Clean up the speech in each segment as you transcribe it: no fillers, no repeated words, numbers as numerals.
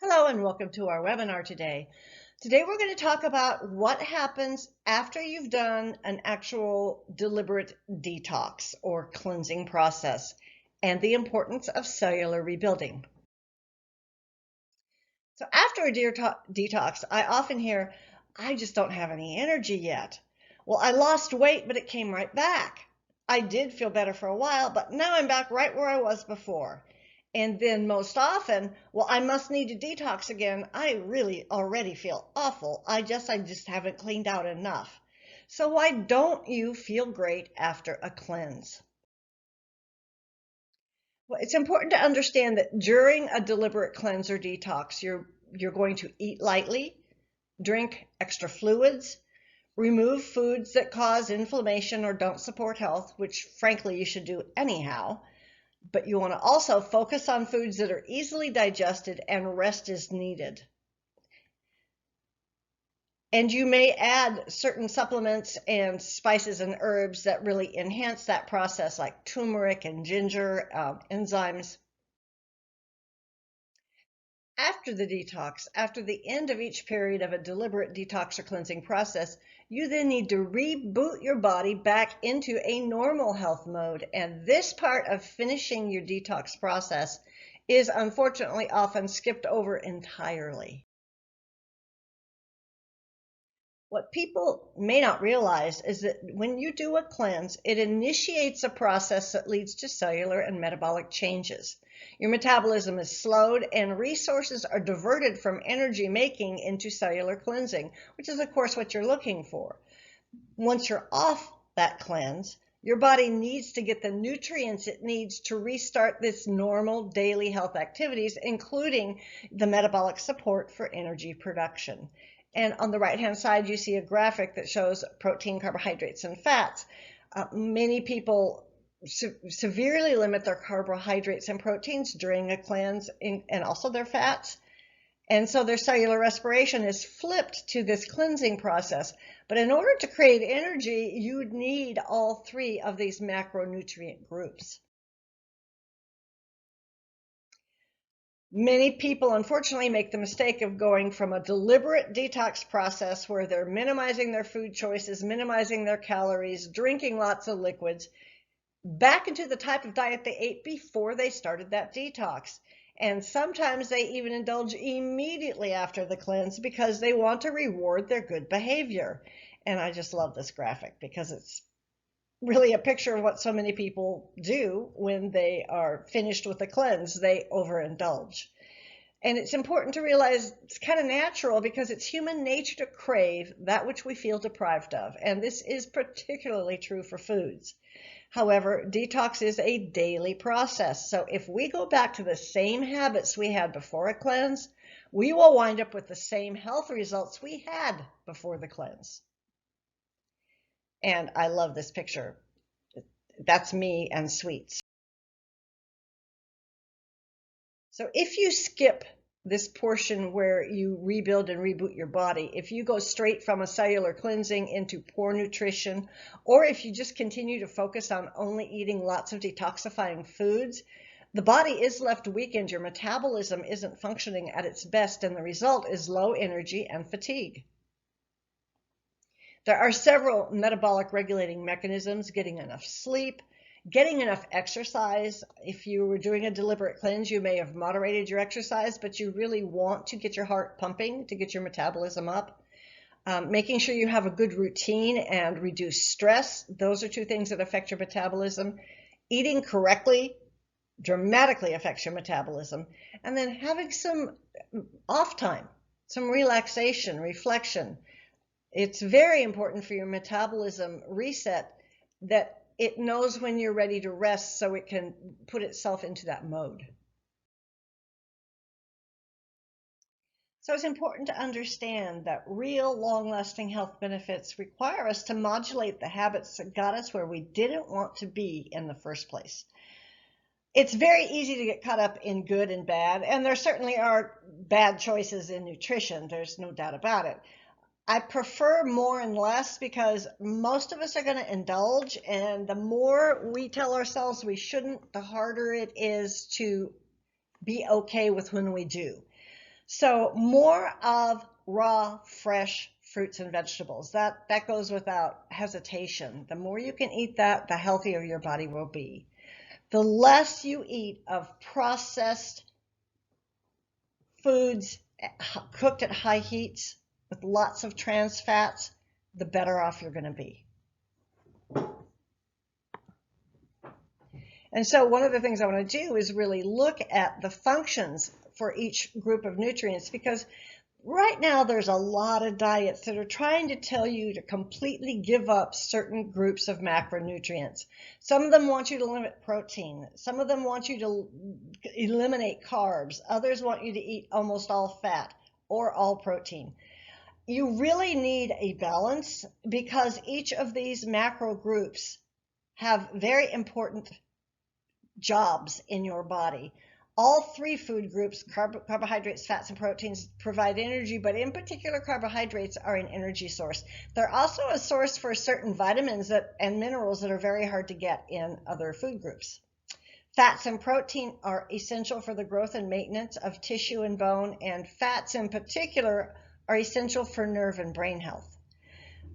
Hello and welcome to our webinar today. Today we're going to talk about what happens after you've done an actual deliberate detox or cleansing process and the importance of cellular rebuilding. So after a detox, I often hear, I just don't have any energy yet. Well, I lost weight, but it came right back. I did feel better for a while, but now I'm back right where I was before. And then most often, well, I must need to detox again. I really already feel awful. I just haven't cleaned out enough. So why don't you feel great after a cleanse? Well, it's important to understand that during a deliberate cleanse or detox, you're going to eat lightly, drink extra fluids, remove foods that cause inflammation or don't support health, which frankly you should do anyhow. But you want to also focus on foods that are easily digested and rest is needed. And you may add certain supplements and spices and herbs that really enhance that process, like turmeric and ginger, enzymes. After the detox, after the end of each period of a deliberate detox or cleansing process, you then need to reboot your body back into a normal health mode. And this part of finishing your detox process is unfortunately often skipped over entirely. What people may not realize is that when you do a cleanse, it initiates a process that leads to cellular and metabolic changes. Your metabolism is slowed and resources are diverted from energy making into cellular cleansing, which is of course what you're looking for. Once you're off that cleanse, your body needs to get the nutrients it needs to restart this normal daily health activities, including the metabolic support for energy production. And on the right-hand side, you see a graphic that shows protein, carbohydrates, and fats. Many people severely limit their carbohydrates and proteins during a cleanse and also their fats. And so their cellular respiration is flipped to this cleansing process. But in order to create energy, you need all three of these macronutrient groups. Many people, unfortunately, make the mistake of going from a deliberate detox process where they're minimizing their food choices, minimizing their calories, drinking lots of liquids, back into the type of diet they ate before they started that detox. And sometimes they even indulge immediately after the cleanse because they want to reward their good behavior. And I just love this graphic because it's really a picture of what so many people do when they are finished with the cleanse. They overindulge. And it's important to realize it's kind of natural because it's human nature to crave that which we feel deprived of. And this is particularly true for foods. However, detox is a daily process. So if we go back to the same habits we had before a cleanse, we will wind up with the same health results we had before the cleanse. And I love this picture. That's me and sweets. So if you skip this portion where you rebuild and reboot your body, if you go straight from a cellular cleansing into poor nutrition, or if you just continue to focus on only eating lots of detoxifying foods, the body is left weakened, your metabolism isn't functioning at its best, and the result is low energy and fatigue. There are several metabolic regulating mechanisms: getting enough sleep, getting enough exercise. If you were doing a deliberate cleanse, you may have moderated your exercise, but you really want to get your heart pumping to get your metabolism up. Making sure you have a good routine and reduce stress. Those are two things that affect your metabolism. Eating correctly dramatically affects your metabolism. And then having some off time, some relaxation, reflection. It's very important for your metabolism reset that it knows when you're ready to rest so it can put itself into that mode. So it's important to understand that real long-lasting health benefits require us to modulate the habits that got us where we didn't want to be in the first place. It's very easy to get caught up in good and bad, and there certainly are bad choices in nutrition. There's no doubt about it. I prefer more and less because most of us are going to indulge, and the more we tell ourselves we shouldn't, the harder it is to be okay with when we do. So more of raw, fresh fruits and vegetables. That goes without hesitation. The more you can eat that, the healthier your body will be. The less you eat of processed foods cooked at high heats with lots of trans fats, the better off you're going to be. And so one of the things I want to do is really look at the functions for each group of nutrients, because right now there's a lot of diets that are trying to tell you to completely give up certain groups of macronutrients. Some of them want you to limit protein. Some of them want you to eliminate carbs. Others want you to eat almost all fat or all protein. You really need a balance, because each of these macro groups have very important jobs in your body. All three food groups, carbohydrates, fats, and proteins, provide energy, but in particular, carbohydrates are an energy source. They're also a source for certain vitamins and minerals that are very hard to get in other food groups. Fats and protein are essential for the growth and maintenance of tissue and bone, and fats in particular are essential for nerve and brain health.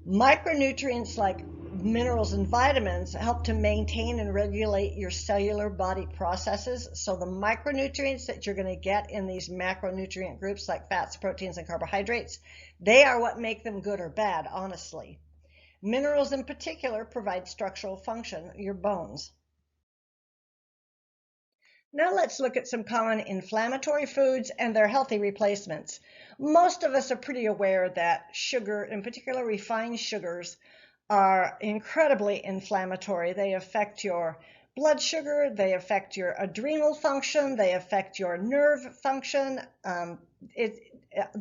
Micronutrients like minerals and vitamins help to maintain and regulate your cellular body processes. So the micronutrients that you're going to get in these macronutrient groups like fats, proteins, and carbohydrates, they are what make them good or bad, honestly. Minerals in particular provide structural function, your bones. Now let's look at some common inflammatory foods and their healthy replacements. Most of us are pretty aware that sugar, in particular refined sugars, are incredibly inflammatory. They affect your blood sugar, they affect your adrenal function, they affect your nerve function.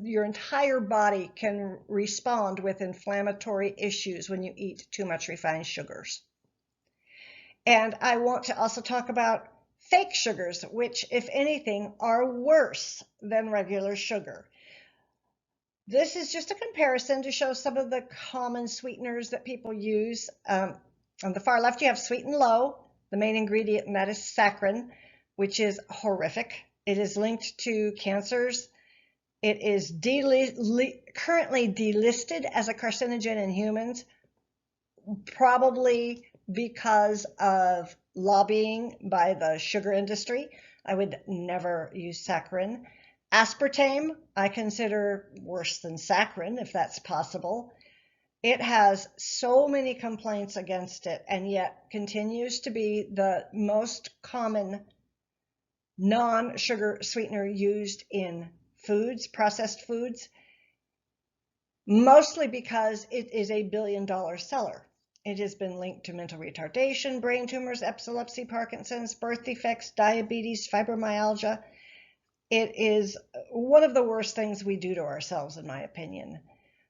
Your entire body can respond with inflammatory issues when you eat too much refined sugars. And I want to also talk about fake sugars, which, if anything, are worse than regular sugar. This is just a comparison to show some of the common sweeteners that people use. On the far left, you have sweet and low. The main ingredient in that is saccharin, which is horrific. It is linked to cancers. It is currently delisted as a carcinogen in humans, probably because of lobbying by the sugar industry. I would never use saccharin. Aspartame, I consider worse than saccharin, if that's possible. It has so many complaints against it, and yet continues to be the most common non-sugar sweetener used in foods, processed foods, mostly because it is a billion-dollar seller. It has been linked to mental retardation, brain tumors, epilepsy, Parkinson's, birth defects, diabetes, fibromyalgia. It is one of the worst things we do to ourselves, in my opinion.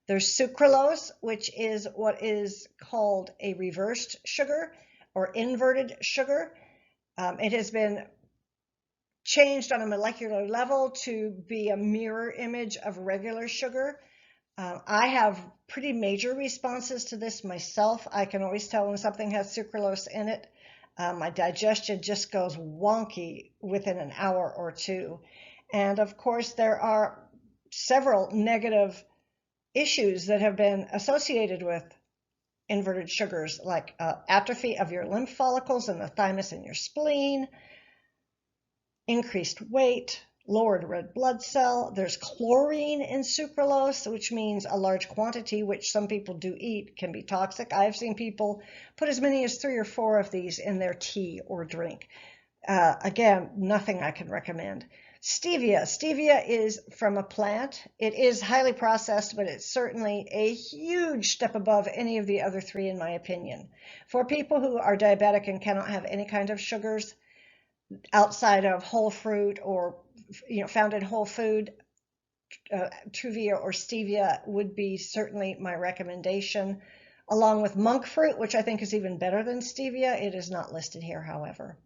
There's sucralose, which is what is called a reversed sugar or inverted sugar. It has been changed on a molecular level to be a mirror image of regular sugar. I have pretty major responses to this myself. I can always tell when something has sucralose in it. My digestion just goes wonky within an hour or two. And of course, there are several negative issues that have been associated with inverted sugars, like atrophy of your lymph follicles and the thymus in your spleen, increased weight, lowered red blood cell. There's chlorine in sucralose, which means a large quantity, which some people do eat, can be toxic. I've seen people put as many as 3 or 4 of these in their tea or drink. Again, nothing I can recommend. Stevia. Stevia is from a plant. It is highly processed, but it's certainly a huge step above any of the other 3, in my opinion. For people who are diabetic and cannot have any kind of sugars outside of whole fruit or found in whole food, Truvia or stevia would be certainly my recommendation, along with monk fruit, which I think is even better than stevia. It is not listed here, however.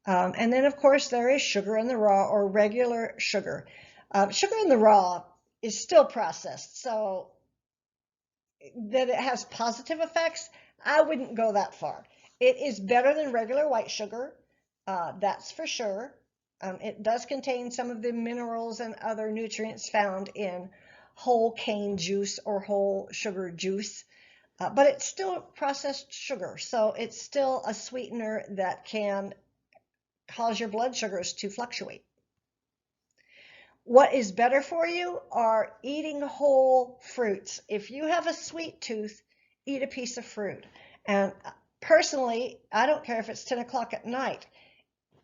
And then, of course, there is sugar in the raw or regular sugar. Sugar in the raw is still processed, so that it has positive effects, I wouldn't go that far. It is better than regular white sugar, that's for sure. It does contain some of the minerals and other nutrients found in whole cane juice or whole sugar juice, but it's still processed sugar, so it's still a sweetener that can cause your blood sugars to fluctuate. What is better for you are eating whole fruits. If you have a sweet tooth, eat a piece of fruit. And personally, I don't care if it's 10 o'clock at night.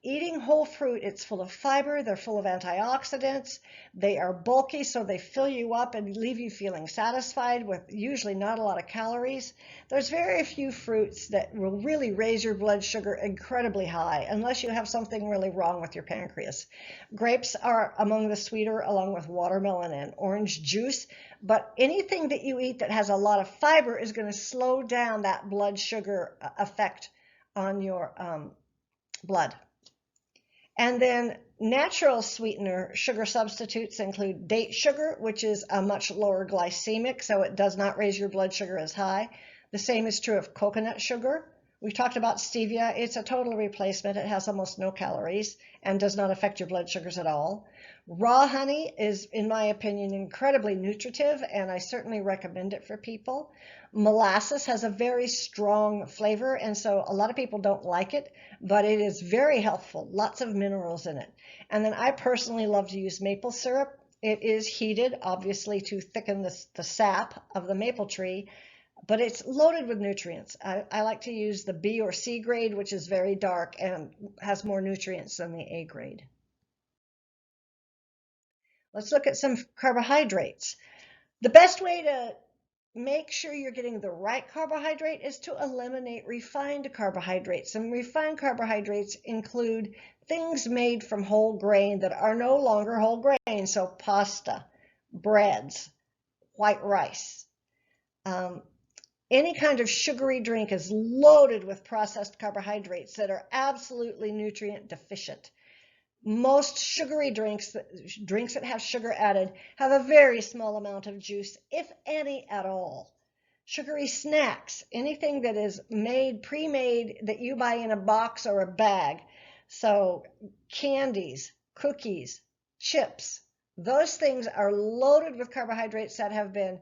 Eating whole fruit, it's full of fiber, they're full of antioxidants, they are bulky, so they fill you up and leave you feeling satisfied with usually not a lot of calories. There's very few fruits that will really raise your blood sugar incredibly high, unless you have something really wrong with your pancreas. Grapes are among the sweeter, along with watermelon and orange juice, but anything that you eat that has a lot of fiber is going to slow down that blood sugar effect on your blood. And then natural sweetener sugar substitutes include date sugar, which is a much lower glycemic, so it does not raise your blood sugar as high. The same is true of coconut sugar. We've talked about stevia. It's a total replacement. It has almost no calories and does not affect your blood sugars at all. Raw honey is, in my opinion, incredibly nutritive, and I certainly recommend it for people. Molasses has a very strong flavor, and so a lot of people don't like it, but it is very healthful, lots of minerals in it. And then I personally love to use maple syrup. It is heated, obviously, to thicken the sap of the maple tree, but it's loaded with nutrients. I like to use the B or C grade, which is very dark and has more nutrients than the A grade. Let's look at some carbohydrates. The best way to make sure you're getting the right carbohydrate is to eliminate refined carbohydrates. And refined carbohydrates include things made from whole grain that are no longer whole grain. So pasta, breads, white rice. Any kind of sugary drink is loaded with processed carbohydrates that are absolutely nutrient deficient. Most sugary drinks that have sugar added, have a very small amount of juice, if any at all. Sugary snacks, anything that is made, pre-made, that you buy in a box or a bag. So candies, cookies, chips, those things are loaded with carbohydrates that have been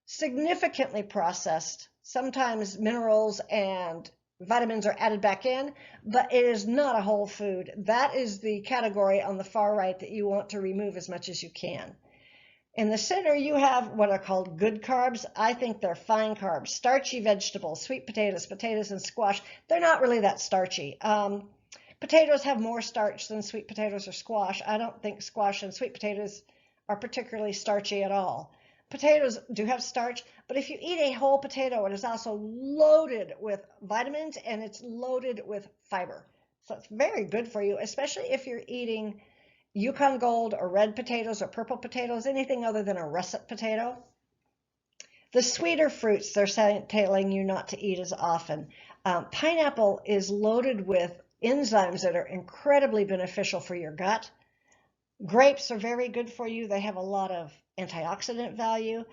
significantly processed. Sometimes minerals and vitamins are added back in, but it is not a whole food. That is the category on the far right that you want to remove as much as you can. In the center, you have what are called good carbs. I think they're fine carbs. Starchy vegetables, sweet potatoes and squash. They're not really that starchy. Potatoes have more starch than sweet potatoes or squash. I don't think squash and sweet potatoes are particularly starchy at all. Potatoes do have starch, but if you eat a whole potato, it is also loaded with vitamins and it's loaded with fiber. So it's very good for you, especially if you're eating Yukon Gold or red potatoes or purple potatoes, anything other than a russet potato. The sweeter fruits, they're telling you not to eat as often. Pineapple is loaded with enzymes that are incredibly beneficial for your gut. Grapes are very good for you. They have a lot of antioxidant value.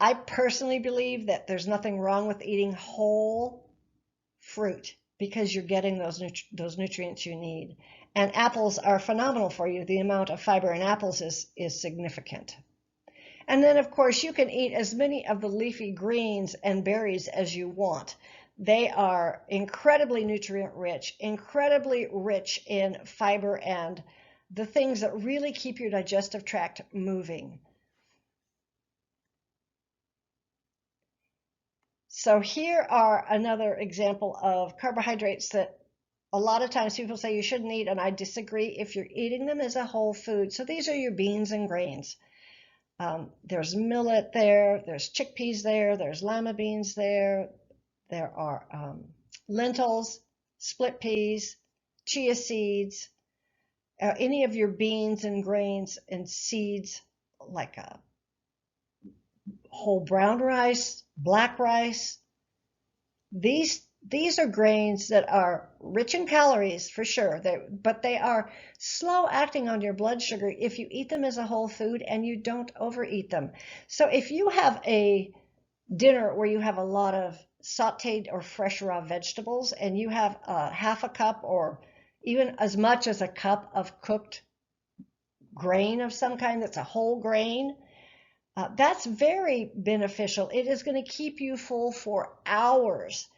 I personally believe that there's nothing wrong with eating whole fruit because you're getting those nutrients you need. And apples are phenomenal for you. The amount of fiber in apples is significant. And then, of course, you can eat as many of the leafy greens and berries as you want. They are incredibly nutrient rich, incredibly rich in fiber and the things that really keep your digestive tract moving. So here are another example of carbohydrates that a lot of times people say you shouldn't eat, and I disagree if you're eating them as a whole food. So these are your beans and grains. There's millet there, there's chickpeas there, there's lima beans there, there are lentils, split peas, chia seeds, any of your beans and grains and seeds like whole brown rice, black rice. These are grains that are rich in calories for sure, but they are slow acting on your blood sugar if you eat them as a whole food and you don't overeat them. So if you have a dinner where you have a lot of sauteed or fresh raw vegetables and you have half a cup or even as much as a cup of cooked grain of some kind that's a whole grain. That's very beneficial. It is going to keep you full for hours.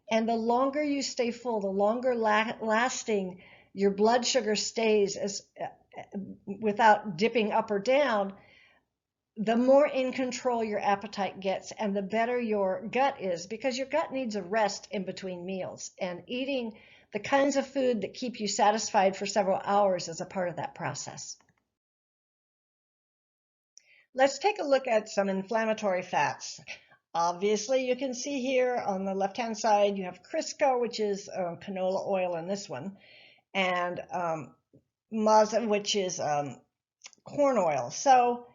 And the longer you stay full, the longer lasting your blood sugar stays as without dipping up or down, the more in control your appetite gets and the better your gut is, because your gut needs a rest in between meals. And eating the kinds of food that keep you satisfied for several hours is a part of that process. Let's take a look at some inflammatory fats. Obviously, you can see here on the left-hand side, you have Crisco, which is canola oil in this one, and maza, which is corn oil. So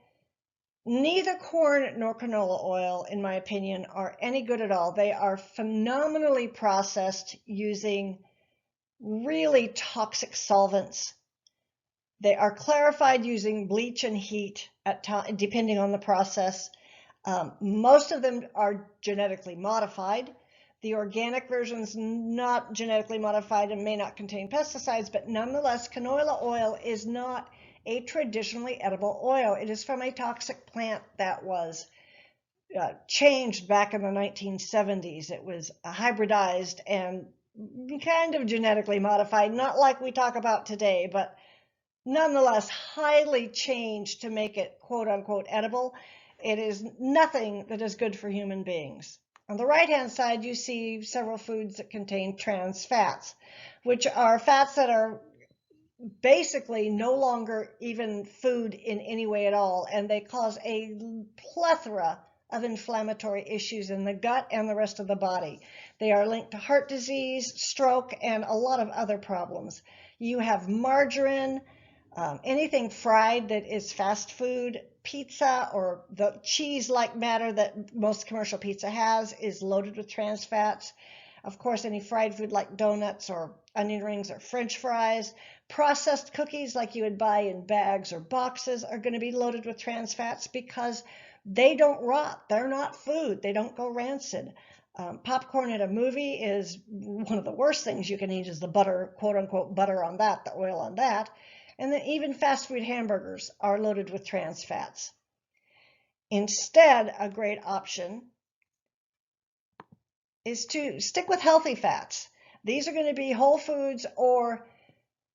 neither corn nor canola oil, in my opinion, are any good at all. They are phenomenally processed using really toxic solvents. They are clarified using bleach and heat depending on the process. Most of them are genetically modified. The organic version's not genetically modified and may not contain pesticides, but nonetheless, canola oil is not a traditionally edible oil. It is from a toxic plant that was changed back in the 1970s. It was hybridized and kind of genetically modified, not like we talk about today, but nonetheless highly changed to make it quote unquote edible. It is nothing that is good for human beings. On the right hand side, you see several foods that contain trans fats, which are fats that are basically no longer even food in any way at all, and they cause a plethora of inflammatory issues in the gut and the rest of the body. They are linked to heart disease, stroke, and a lot of other problems. You have margarine, anything fried that is fast food, pizza, or the cheese-like matter that most commercial pizza has is loaded with trans fats. Of course, any fried food like donuts or onion rings or French fries. Processed cookies like you would buy in bags or boxes are going to be loaded with trans fats because they don't rot. They're not food. They don't go rancid. Popcorn at a movie is one of the worst things you can eat, is the butter, quote unquote, butter on that, the oil on that. And then even fast food hamburgers are loaded with trans fats. Instead, a great option is to stick with healthy fats. These are going to be whole foods or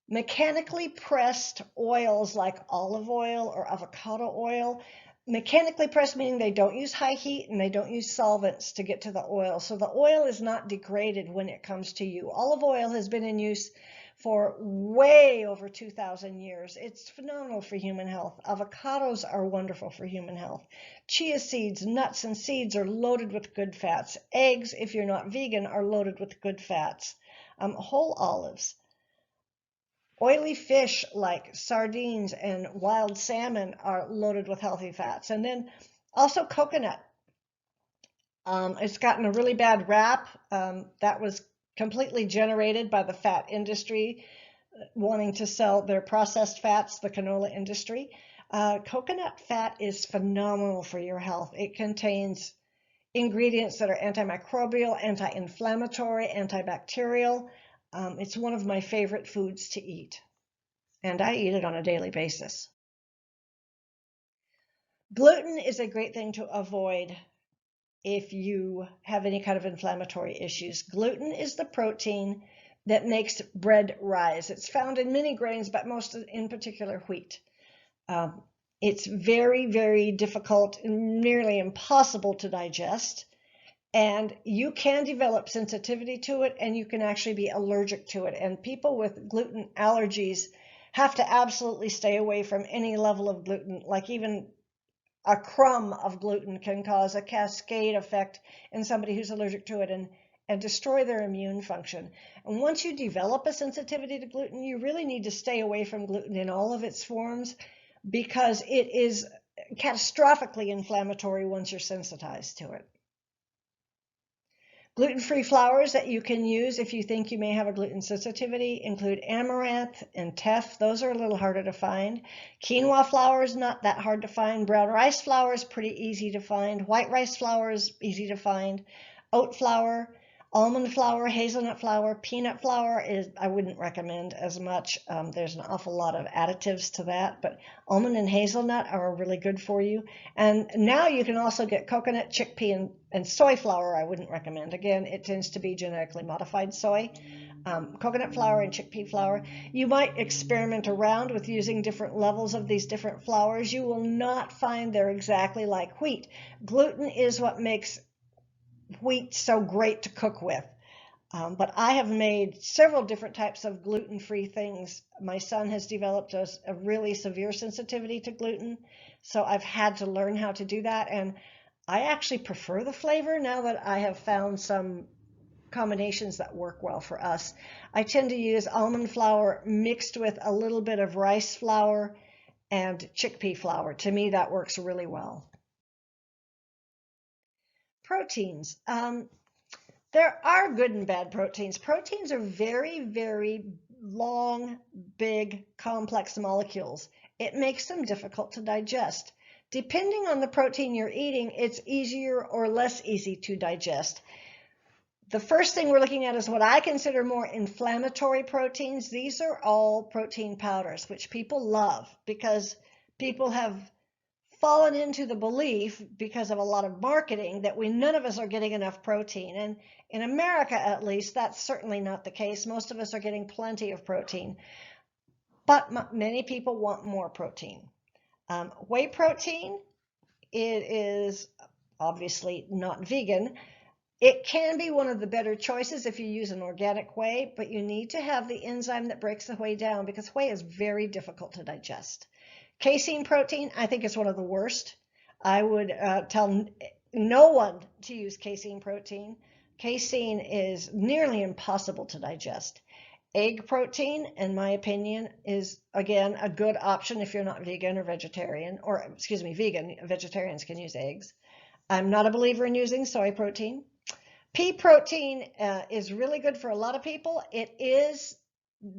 mechanically pressed oils like olive oil or avocado oil. Mechanically pressed meaning they don't use high heat and they don't use solvents to get to the oil. So the oil is not degraded when it comes to you. Olive oil has been in use for way over 2,000 years. It's phenomenal for human health. Avocados are wonderful for human health. Chia seeds, nuts, and seeds are loaded with good fats. Eggs, if you're not vegan, are loaded with good fats. Whole olives. Oily fish like sardines and wild salmon are loaded with healthy fats. And then also coconut. It's gotten a really bad rap. That was completely generated by the fat industry wanting to sell their processed fats, the canola industry. Coconut fat is phenomenal for your health. It contains ingredients that are antimicrobial, anti-inflammatory, antibacterial. It's one of my favorite foods to eat, and I eat it on a daily basis. Gluten is a great thing to avoid if you have any kind of inflammatory issues. Gluten is the protein that makes bread rise. It's found in many grains, but most in particular wheat. It's very, very difficult, nearly impossible to digest, and you can develop sensitivity to it, and you can actually be allergic to it. And people with gluten allergies have to absolutely stay away from any level of gluten, like even a crumb of gluten can cause a cascade effect in somebody who's allergic to it and destroy their immune function. And once you develop a sensitivity to gluten, you really need to stay away from gluten in all of its forms, because it is catastrophically inflammatory once you're sensitized to it. Gluten-free flours that you can use if you think you may have a gluten sensitivity include amaranth and teff. Those are a little harder to find. Quinoa flour is not that hard to find. Brown rice flour is pretty easy to find. White rice flour is easy to find. Oat flour. Almond flour, hazelnut flour, peanut flour is I wouldn't recommend as much. There's an awful lot of additives to that, but almond and hazelnut are really good for you. And now you can also get coconut, chickpea, and soy flour. I wouldn't recommend. Again, it tends to be genetically modified soy. Coconut flour and chickpea flour. You might experiment around with using different levels of these different flours. You will not find they're exactly like wheat. Gluten is what makes wheat so great to cook with. But I have made several different types of gluten-free things. My son has developed a really severe sensitivity to gluten, so I've had to learn how to do that. And I actually prefer the flavor now that I have found some combinations that work well for us. I tend to use almond flour mixed with a little bit of rice flour and chickpea flour. To me, that works really well. Proteins. There are good and bad proteins. Proteins are very, very long, big, complex molecules. It makes them difficult to digest. Depending on the protein you're eating, it's easier or less easy to digest. The first thing we're looking at is what I consider more inflammatory proteins. These are all protein powders, which people love because people have fallen into the belief, because of a lot of marketing, that none of us are getting enough protein. And in America, at least, that's certainly not the case. Most of us are getting plenty of protein. But many people want more protein. Whey protein, it is obviously not vegan. It can be one of the better choices if you use an organic whey, but you need to have the enzyme that breaks the whey down because whey is very difficult to digest. Casein protein, I think, is one of the worst. I would tell no one to use casein protein. Casein is nearly impossible to digest. Egg protein, in my opinion, is, again, a good option if you're not vegan or vegetarian, or excuse me, vegan. Vegetarians can use eggs. I'm not a believer in using soy protein. Pea protein is really good for a lot of people. It is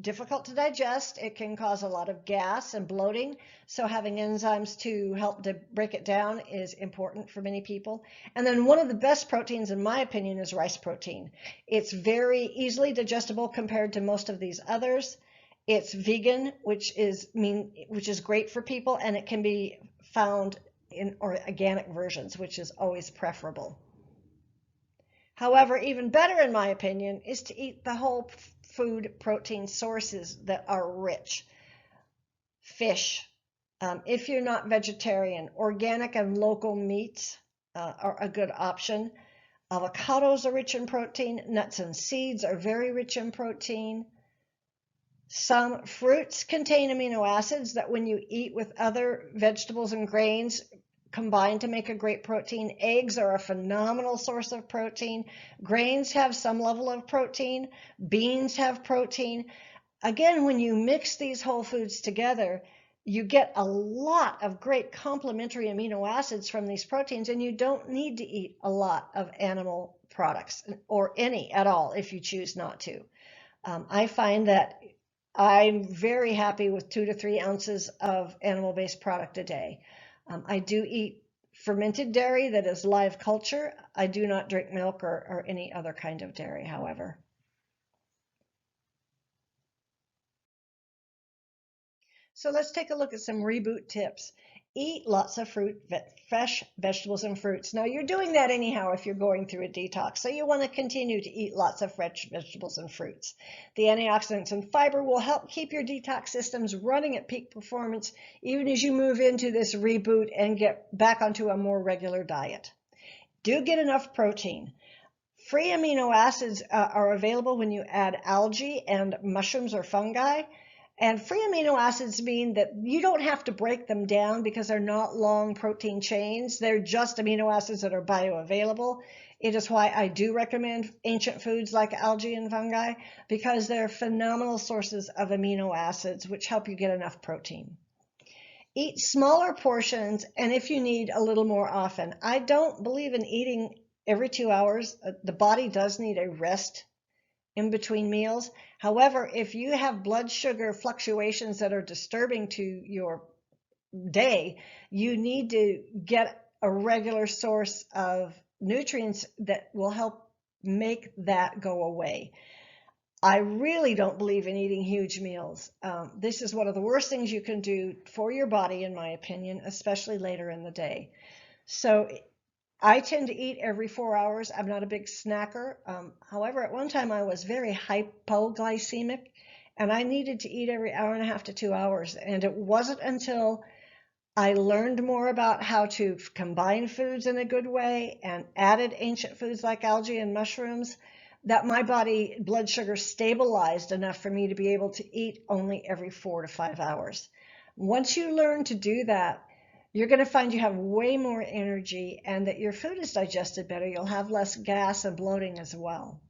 difficult to digest. It can cause a lot of gas and bloating. So having enzymes to help to break it down is important for many people. And then one of the best proteins, in my opinion, is rice protein. It's very easily digestible compared to most of these others. It's vegan, which is great for people, and it can be found in organic versions, which is always preferable. However, even better, in my opinion, is to eat the whole food protein sources that are rich. Fish, if you're not vegetarian, organic and local meats are a good option. Avocados are rich in protein. Nuts and seeds are very rich in protein. Some fruits contain amino acids that when you eat with other vegetables and grains combine to make a great protein. Eggs are a phenomenal source of protein. Grains have some level of protein. Beans have protein. Again, when you mix these whole foods together, you get a lot of great complementary amino acids from these proteins, and you don't need to eat a lot of animal products, or any at all if you choose not to. I find that I'm very happy with 2 to 3 ounces of animal-based product a day. I do eat fermented dairy that is live culture. I do not drink milk or any other kind of dairy, however. So let's take a look at some reboot tips. Eat lots of fruit, fresh vegetables and fruits. Now you're doing that anyhow if you're going through a detox, so you want to continue to eat lots of fresh vegetables and fruits. The antioxidants and fiber will help keep your detox systems running at peak performance even as you move into this reboot and get back onto a more regular diet. Do get enough protein. Free amino acids are available when you add algae and mushrooms or fungi. And free amino acids mean that you don't have to break them down because they're not long protein chains. They're just amino acids that are bioavailable. It is why I do recommend ancient foods like algae and fungi, because they're phenomenal sources of amino acids which help you get enough protein. Eat smaller portions, and if you need, a little more often. I don't believe in eating every 2 hours. The body does need a rest in between meals. However, if you have blood sugar fluctuations that are disturbing to your day, you need to get a regular source of nutrients that will help make that go away. I really don't believe in eating huge meals. This is one of the worst things you can do for your body, in my opinion, especially later in the day. So I tend to eat every 4 hours. I'm not a big snacker. However, at one time I was very hypoglycemic, and I needed to eat every hour and a half to 2 hours. And it wasn't until I learned more about how to combine foods in a good way and added ancient foods like algae and mushrooms that my body blood sugar stabilized enough for me to be able to eat only every 4 to 5 hours. Once you learn to do that, you're going to find you have way more energy and that your food is digested better. You'll have less gas and bloating as well.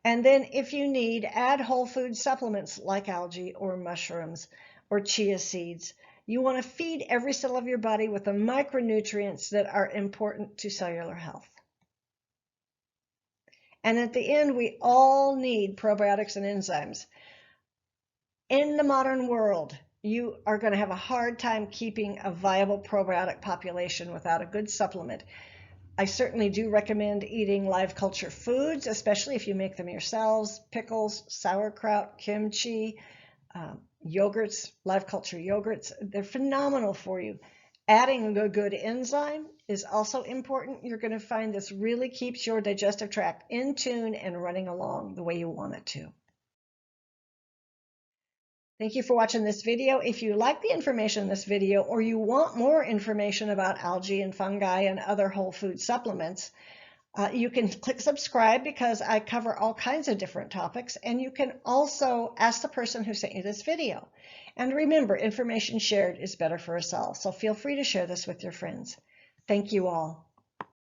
And then if you need, add whole food supplements like algae or mushrooms or chia seeds. You want to feed every cell of your body with the micronutrients that are important to cellular health. And at the end, we all need probiotics and enzymes. In the modern world, you are going to have a hard time keeping a viable probiotic population without a good supplement. I certainly do recommend eating live culture foods, especially if you make them yourselves: pickles, sauerkraut, kimchi, yogurts, live culture yogurts. They're phenomenal for you. Adding a good enzyme is also important. You're going to find this really keeps your digestive tract in tune and running along the way you want it to. Thank you for watching this video. If you like the information in this video, or you want more information about algae and fungi and other whole food supplements, you can click subscribe because I cover all kinds of different topics, and you can also ask the person who sent you this video. And remember, information shared is better for us all, so feel free to share this with your friends. Thank you all.